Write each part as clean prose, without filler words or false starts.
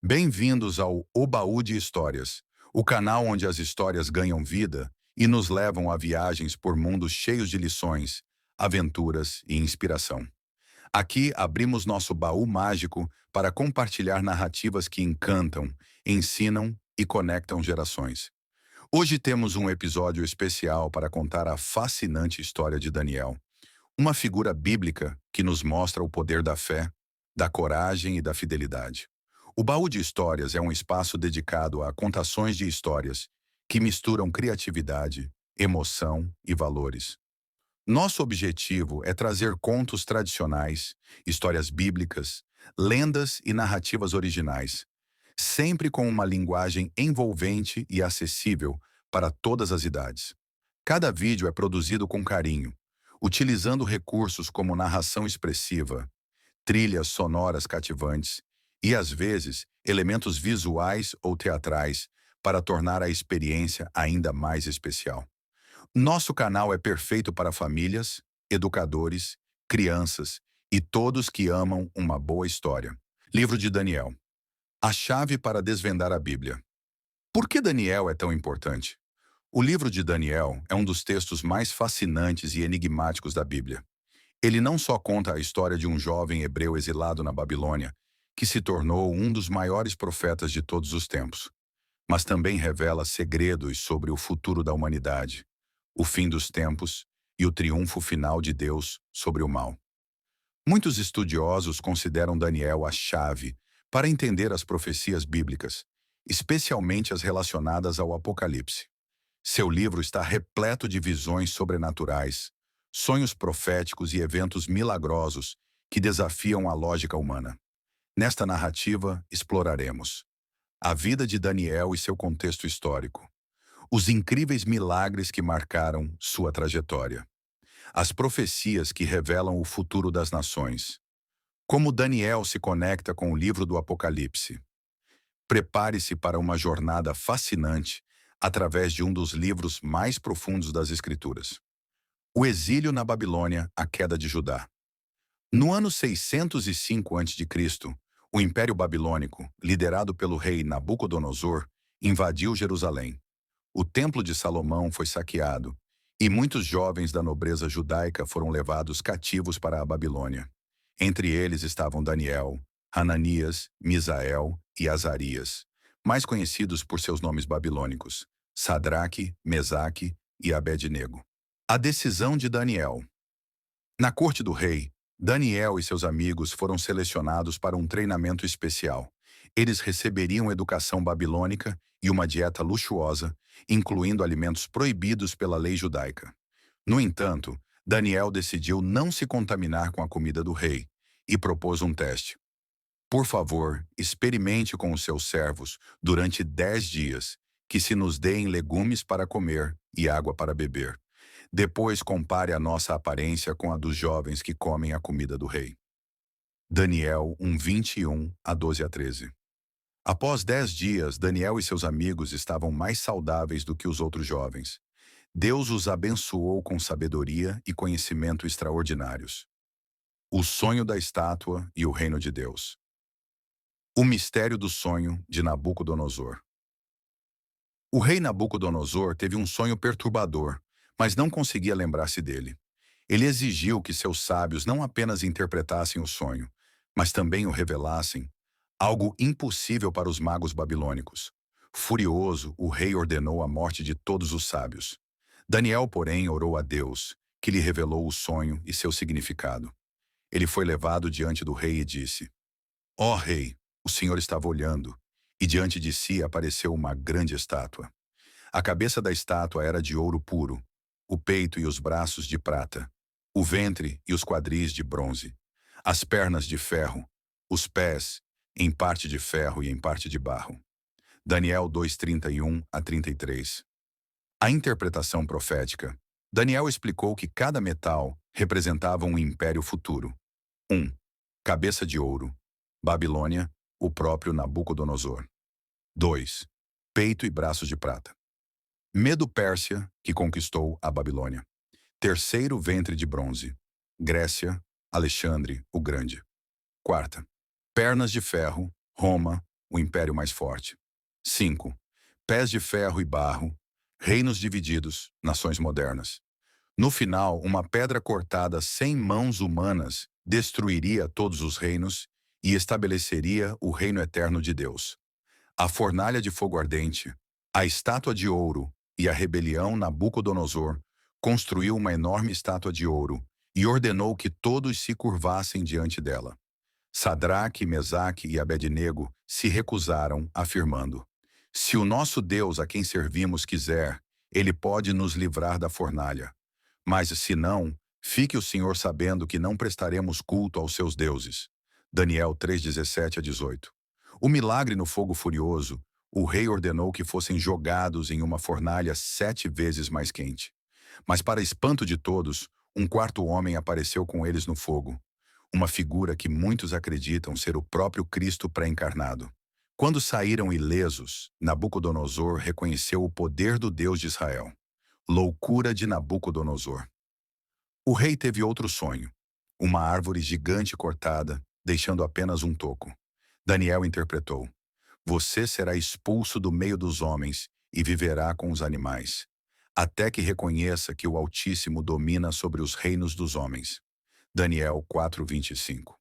Bem-vindos ao O Baú de Histórias, o canal onde as histórias ganham vida e nos levam a viagens por mundos cheios de lições, aventuras e inspiração. Aqui abrimos nosso baú mágico para compartilhar narrativas que encantam, ensinam e conectam gerações. Hoje temos um episódio especial para contar a fascinante história de Daniel, uma figura bíblica que nos mostra o poder da fé, da coragem e da fidelidade. O Baú de Histórias é um espaço dedicado a contações de histórias que misturam criatividade, emoção e valores. Nosso objetivo é trazer contos tradicionais, histórias bíblicas, lendas e narrativas originais, sempre com uma linguagem envolvente e acessível para todas as idades. Cada vídeo é produzido com carinho, utilizando recursos como narração expressiva, trilhas sonoras cativantes e, às vezes, elementos visuais ou teatrais para tornar a experiência ainda mais especial. Nosso canal é perfeito para famílias, educadores, crianças e todos que amam uma boa história. Livro de Daniel. A chave para desvendar a Bíblia. Por que Daniel é tão importante? O livro de Daniel é um dos textos mais fascinantes e enigmáticos da Bíblia. Ele não só conta a história de um jovem hebreu exilado na Babilônia, que se tornou um dos maiores profetas de todos os tempos, mas também revela segredos sobre o futuro da humanidade, o fim dos tempos e o triunfo final de Deus sobre o mal. Muitos estudiosos consideram Daniel a chave para entender as profecias bíblicas, especialmente as relacionadas ao Apocalipse. Seu livro está repleto de visões sobrenaturais, sonhos proféticos e eventos milagrosos que desafiam a lógica humana. Nesta narrativa, exploraremos a vida de Daniel e seu contexto histórico, os incríveis milagres que marcaram sua trajetória, as profecias que revelam o futuro das nações, como Daniel se conecta com o livro do Apocalipse. Prepare-se para uma jornada fascinante através de um dos livros mais profundos das Escrituras. O exílio na Babilônia, a queda de Judá. No ano 605 a.C., o Império Babilônico, liderado pelo rei Nabucodonosor, invadiu Jerusalém. O Templo de Salomão foi saqueado, e muitos jovens da nobreza judaica foram levados cativos para a Babilônia. Entre eles estavam Daniel, Hananias, Misael e Azarias, mais conhecidos por seus nomes babilônicos, Sadraque, Mesaque e Abed-nego. A decisão de Daniel. Na corte do rei, Daniel e seus amigos foram selecionados para um treinamento especial. Eles receberiam educação babilônica e uma dieta luxuosa, incluindo alimentos proibidos pela lei judaica. No entanto, Daniel decidiu não se contaminar com a comida do rei e propôs um teste. Por favor, experimente com os seus servos durante 10 dias, que se nos deem legumes para comer e água para beber. Depois compare a nossa aparência com a dos jovens que comem a comida do rei. Daniel 1:21 a 12 a 13. Após 10 dias, Daniel e seus amigos estavam mais saudáveis do que os outros jovens. Deus os abençoou com sabedoria e conhecimento extraordinários. O sonho da estátua e o reino de Deus. O mistério do sonho de Nabucodonosor. O rei Nabucodonosor teve um sonho perturbador, mas não conseguia lembrar-se dele. Ele exigiu que seus sábios não apenas interpretassem o sonho, mas também o revelassem, algo impossível para os magos babilônicos. Furioso, o rei ordenou a morte de todos os sábios. Daniel, porém, orou a Deus, que lhe revelou o sonho e seu significado. Ele foi levado diante do rei e disse: Ó rei, o Senhor estava olhando, e diante de si apareceu uma grande estátua. A cabeça da estátua era de ouro puro, o peito e os braços de prata, o ventre e os quadris de bronze, as pernas de ferro, os pés, em parte de ferro e em parte de barro. Daniel 2:31 a 33. A interpretação profética. Daniel explicou que cada metal representava um império futuro. 1. Cabeça de ouro, Babilônia, o próprio Nabucodonosor. 2. Peito e braços de prata, Medo-Pérsia, que conquistou a Babilônia. Terceiro ventre de bronze, Grécia, Alexandre o Grande. Quarta, pernas de ferro, Roma, o império mais forte. 5. Pés de ferro e barro, reinos divididos, nações modernas. No final, uma pedra cortada sem mãos humanas destruiria todos os reinos e estabeleceria o reino eterno de Deus. A fornalha de fogo ardente, a estátua de ouro e a rebelião Nabucodonosor construiu uma enorme estátua de ouro e ordenou que todos se curvassem diante dela. Sadraque, Mesaque e Abednego se recusaram, afirmando: se o nosso Deus a quem servimos quiser, ele pode nos livrar da fornalha. Mas se não, fique o Senhor sabendo que não prestaremos culto aos seus deuses. Daniel 3:17-18. O milagre no fogo furioso, o rei ordenou que fossem jogados em uma fornalha 7 vezes mais quente. Mas para espanto de todos, um quarto homem apareceu com eles no fogo, uma figura que muitos acreditam ser o próprio Cristo pré-encarnado. Quando saíram ilesos, Nabucodonosor reconheceu o poder do Deus de Israel. Loucura de Nabucodonosor. O rei teve outro sonho. Uma árvore gigante cortada, deixando apenas um toco. Daniel interpretou: você será expulso do meio dos homens e viverá com os animais, até que reconheça que o Altíssimo domina sobre os reinos dos homens. Daniel 4:25.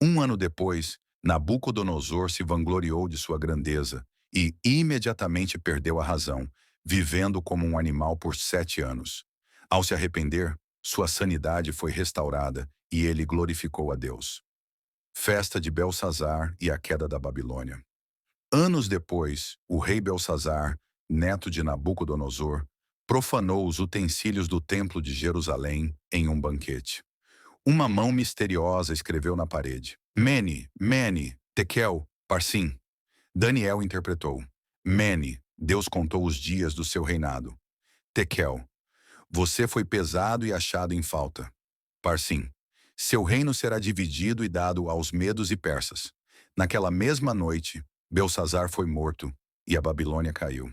Um ano depois, Nabucodonosor se vangloriou de sua grandeza e imediatamente perdeu a razão, vivendo como um animal por 7 anos. Ao se arrepender, sua sanidade foi restaurada e ele glorificou a Deus. Festa de Belsazar e a queda da Babilônia. Anos depois, o rei Belsazar, neto de Nabucodonosor, profanou os utensílios do templo de Jerusalém em um banquete. Uma mão misteriosa escreveu na parede: Mene, Mene, Tekel, Parsim. Daniel interpretou: Mene, Deus contou os dias do seu reinado. Tekel, você foi pesado e achado em falta. Parsim, seu reino será dividido e dado aos medos e persas. Naquela mesma noite, Belsazar foi morto e a Babilônia caiu.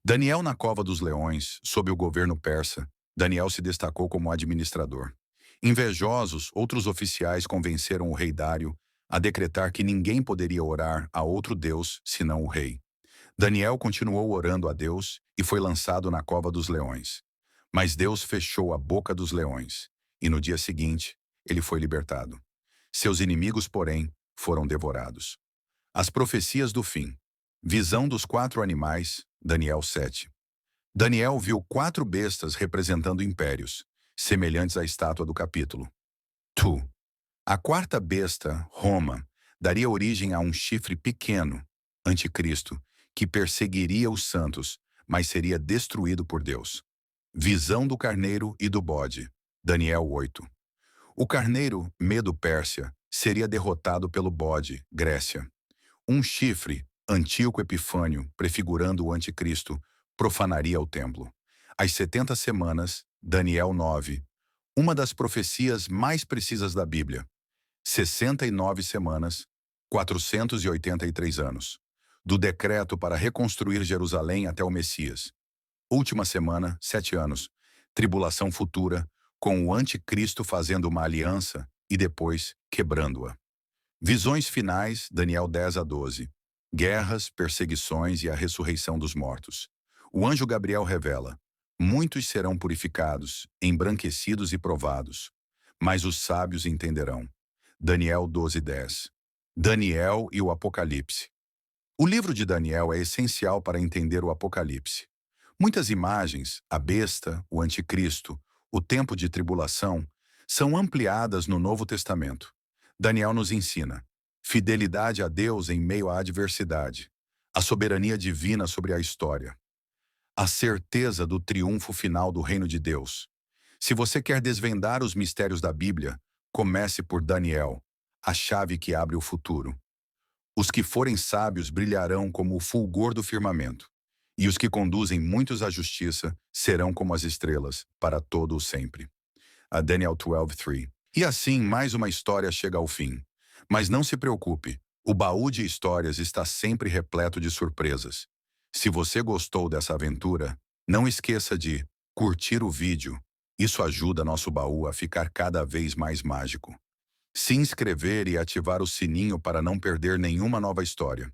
Daniel na cova dos leões, sob o governo persa, Daniel se destacou como administrador. Invejosos, outros oficiais convenceram o rei Dário a decretar que ninguém poderia orar a outro Deus senão o rei. Daniel continuou orando a Deus e foi lançado na cova dos leões. Mas Deus fechou a boca dos leões, e no dia seguinte, ele foi libertado. Seus inimigos, porém, foram devorados. As profecias do fim. Visão dos 4 animais, Daniel 7. Daniel viu 4 bestas representando impérios, semelhantes à estátua do capítulo. Tu. A 4ª besta, Roma, daria origem a um chifre pequeno, anticristo, que perseguiria os santos, mas seria destruído por Deus. Visão do carneiro e do bode, Daniel 8. O carneiro, Medo-Pérsia, seria derrotado pelo bode, Grécia. Um chifre, Antíoco Epifânio, prefigurando o anticristo, profanaria o templo. As 70 semanas, Daniel 9. Uma das profecias mais precisas da Bíblia. 69 semanas, 483 anos. Do decreto para reconstruir Jerusalém até o Messias. Última semana, 7 anos. Tribulação futura, com o anticristo fazendo uma aliança e depois quebrando-a. Visões finais, Daniel 10-12. Guerras, perseguições e a ressurreição dos mortos. O anjo Gabriel revela: muitos serão purificados, embranquecidos e provados, mas os sábios entenderão. Daniel 12:10. Daniel e o Apocalipse. O livro de Daniel é essencial para entender o Apocalipse. Muitas imagens, a besta, o anticristo, o tempo de tribulação, são ampliadas no Novo Testamento. Daniel nos ensina: fidelidade a Deus em meio à adversidade, a soberania divina sobre a história, a certeza do triunfo final do reino de Deus. Se você quer desvendar os mistérios da Bíblia, comece por Daniel, a chave que abre o futuro. Os que forem sábios brilharão como o fulgor do firmamento, e os que conduzem muitos à justiça serão como as estrelas, para todo o sempre. A Daniel 12:3. E assim, mais uma história chega ao fim. Mas não se preocupe, o baú de histórias está sempre repleto de surpresas. Se você gostou dessa aventura, não esqueça de curtir o vídeo. Isso ajuda nosso baú a ficar cada vez mais mágico. Se inscrever e ativar o sininho para não perder nenhuma nova história.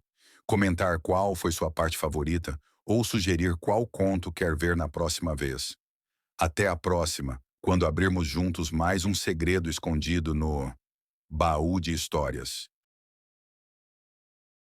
comentar qual foi sua parte favorita ou sugerir qual conto quer ver na próxima vez. Até a próxima, quando abrirmos juntos mais um segredo escondido no Baú de Histórias.